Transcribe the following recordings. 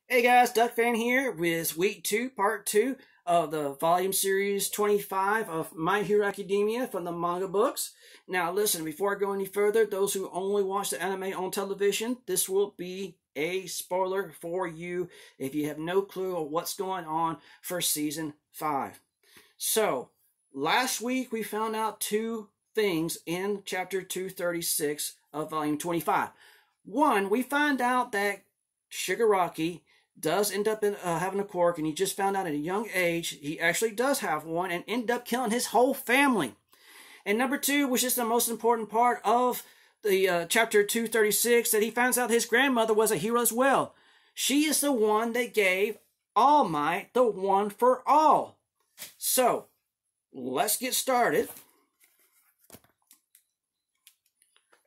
Hey guys, Duck Fan here with week 2, part 2 of the volume series 25 of My Hero Academia from the manga books. Now listen, before I go any further, those who only watch the anime on television, this will be a spoiler for you if you have no clue of what's going on for season 5. So, last week we found out two things in chapter 236 of volume 25. One, we find out that Shigaraki does end up having a quirk, and he just found out at a young age he actually does have one and end up killing his whole family. And number two, which is the most important part of the chapter 236, that he finds out his grandmother was a hero as well. She is the one that gave All Might the One for All. So, let's get started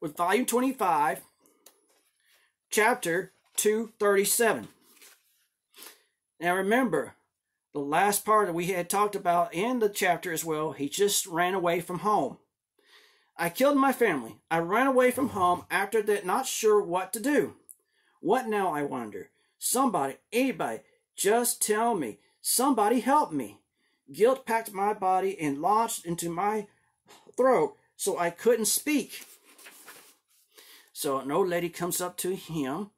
with volume 25, chapter 237. Now remember, the last part that we had talked about in the chapter as well, he just ran away from home. I killed my family. I ran away from home after that, not sure what to do. What now, I wonder? Somebody, anybody, just tell me. Somebody help me. Guilt packed my body and lodged into my throat so I couldn't speak. So an old lady comes up to him.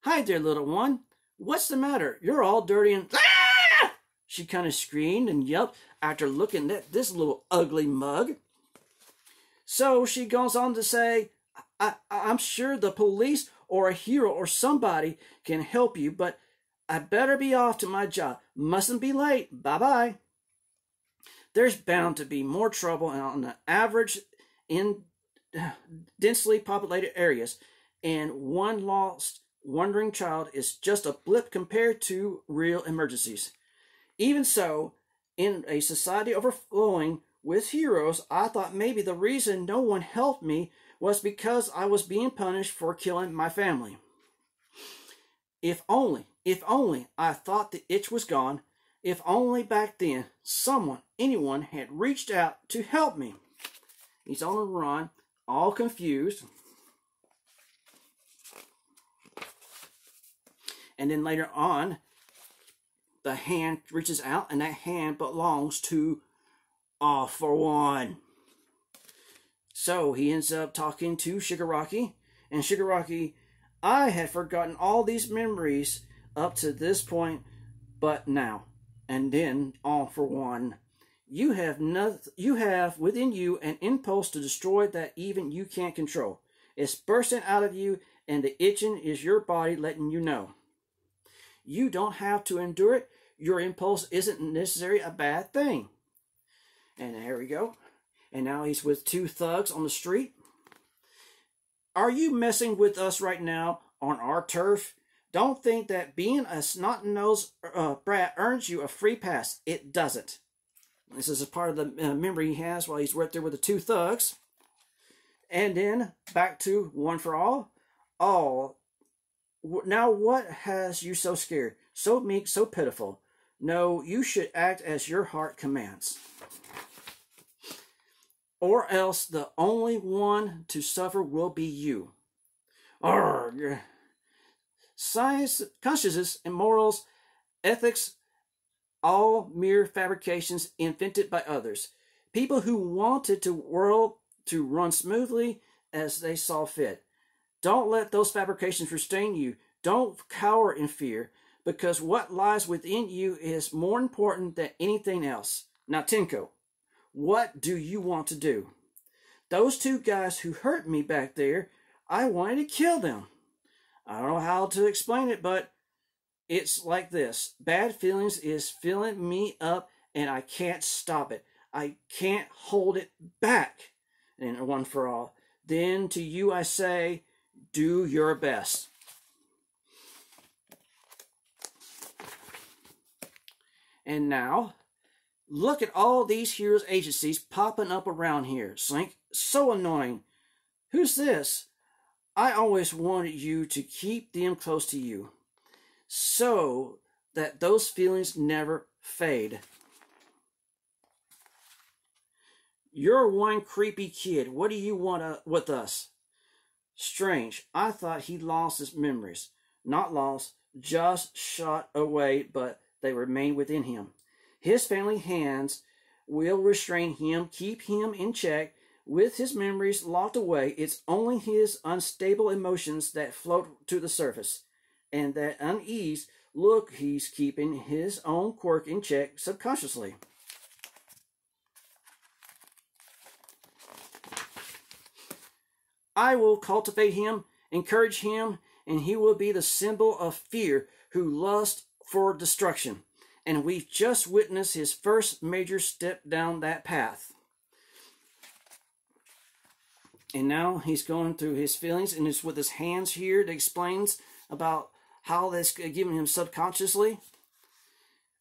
Hi there, little one. What's the matter? You're all dirty and... Ah! She kind of screamed and yelped after looking at this little ugly mug. So she goes on to say, I'm sure the police or a hero or somebody can help you, but I better be off to my job. Mustn't be late. Bye-bye. There's bound to be more trouble on the average in densely populated areas, and one lost wandering child is just a blip compared to real emergencies. Even so, in a society overflowing with heroes, I thought maybe the reason no one helped me was because I was being punished for killing my family. If only, I thought the itch was gone. If only back then anyone had reached out to help me. He's on the run, all confused. And then later on, the hand reaches out, and that hand belongs to All for One. So he ends up talking to Shigaraki, and Shigaraki, I had forgotten all these memories up to this point, but now. And then All for One. You have within you an impulse to destroy that even you can't control. It's bursting out of you, and the itching is your body letting you know. You don't have to endure it. Your impulse isn't necessarily a bad thing. And there we go. And now he's with two thugs on the street. Are you messing with us right now on our turf? Don't think that being a snot-nosed brat earns you a free pass. It doesn't. This is a part of the memory he has while he's right there with the two thugs. And then back to One for All. All. Now what has you so scared, so meek, so pitiful? No, you should act as your heart commands. Or else the only one to suffer will be you. Arrgh. Science, consciousness, and morals, ethics, all mere fabrications invented by others. People who wanted the world to run smoothly as they saw fit. Don't let those fabrications restrain you. Don't cower in fear, because what lies within you is more important than anything else. Now, Tenko, what do you want to do? Those two guys who hurt me back there, I wanted to kill them. I don't know how to explain it, but it's like this. Bad feelings is filling me up, and I can't stop it. I can't hold it back. And One for All. Then to you I say, do your best. And now, look at all these heroes agencies popping up around here. Slink, so annoying. Who's this? I always wanted you to keep them close to you, so that those feelings never fade. You're one creepy kid. What do you want with us? Strange. I thought he lost his memories. Not lost, just shot away, but they remain within him. His family hands will restrain him, keep him in check. With his memories locked away, it's only his unstable emotions that float to the surface. And that unease, look, he's keeping his own quirk in check subconsciously. I will cultivate him, encourage him, and he will be the symbol of fear who lusts for destruction. And we've just witnessed his first major step down that path. And now he's going through his feelings, and it's with his hands here that explains about how that's given him subconsciously.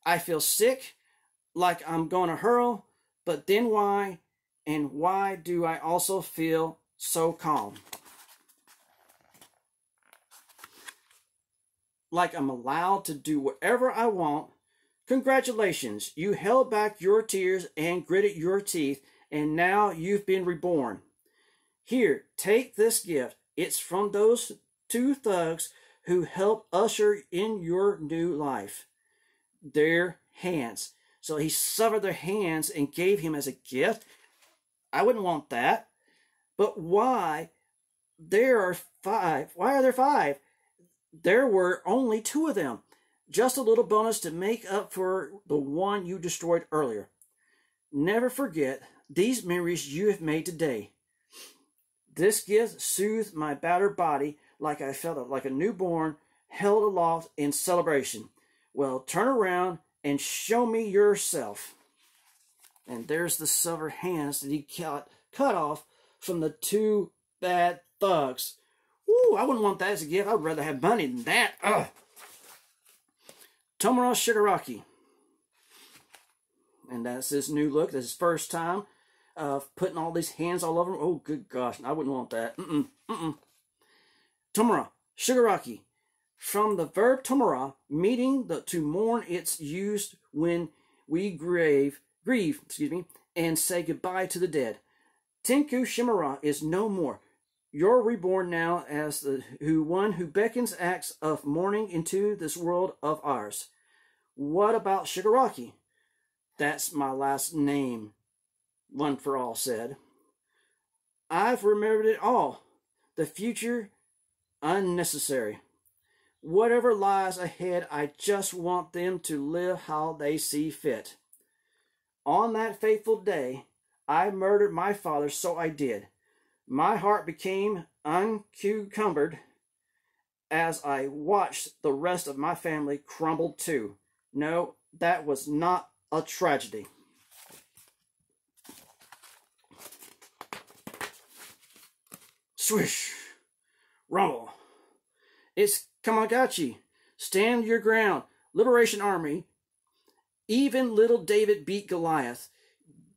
I feel sick, like I'm going to hurl, but then why? And why do I also feel so calm? Like I'm allowed to do whatever I want. Congratulations, you held back your tears and gritted your teeth, and now you've been reborn. Here, take this gift. It's from those two thugs who helped usher in your new life. Their hands. So he severed their hands and gave him as a gift. I wouldn't want that. But why? There are 5. Why are there 5? There were only 2 of them. Just a little bonus to make up for the one you destroyed earlier. Never forget these memories you have made today. This gift soothed my battered body like I felt like a newborn held aloft in celebration. Well, turn around and show me yourself. And there's the severed hands that he cut off from the 2 bad thugs. Ooh, I wouldn't want that as a gift. I would rather have money than that. Ugh. Tomura Shigaraki. And that's his new look. That's his first time putting all these hands all over him. Oh, good gosh. I wouldn't want that. Tomura Shigaraki. From the verb tomura, meaning to mourn, it's used when we grieve, and say goodbye to the dead. Tenku Shimura is no more. You're reborn now as the one who beckons acts of mourning into this world of ours. What about Shigaraki? That's my last name, One for All said. I've remembered it all. The future, unnecessary. Whatever lies ahead, I just want them to live how they see fit. On that fateful day, I murdered my father, so I did. My heart became uncucumbered as I watched the rest of my family crumble too. No, that was not a tragedy. Swish! Rumble! It's Kamagachi. Stand your ground. Liberation Army. Even little David beat Goliath.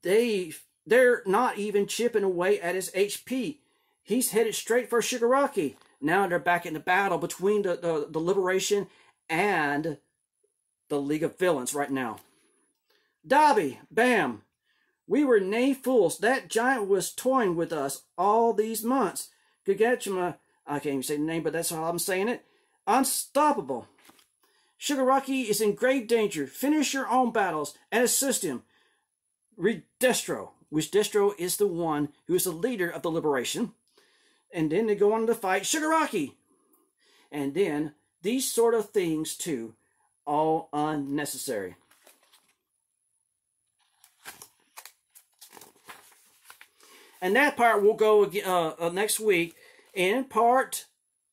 They're not even chipping away at his HP. He's headed straight for Shigaraki. Now they're back in the battle between the Liberation and the League of Villains right now. Dabi, bam. We were nay fools. That giant was toying with us all these months. Gagachima, I can't even say the name, but that's how I'm saying it. Unstoppable. Shigaraki is in grave danger. Finish your own battles and assist him. Read Destro, which Destro is the one who is the leader of the Liberation. And then they go on to fight Shigaraki. And then these sort of things too, all unnecessary. And that part will go next week in part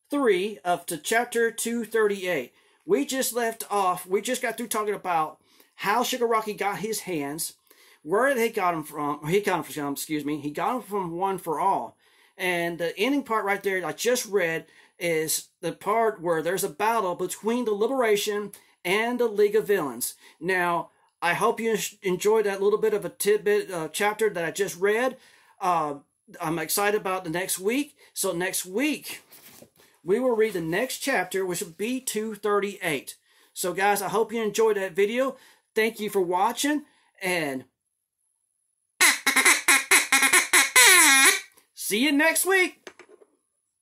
3 of chapter 238. We just left off, we just got through talking about how Shigaraki got his hands, where they got him from, he got them from One for All. And the ending part right there I just read is the part where there's a battle between the Liberation and the League of Villains. Now, I hope you enjoyed that little bit of a tidbit chapter that I just read. I'm excited about the next week. So next week, we will read the next chapter, which will be 238. So guys, I hope you enjoyed that video. Thank you for watching, and see you next week.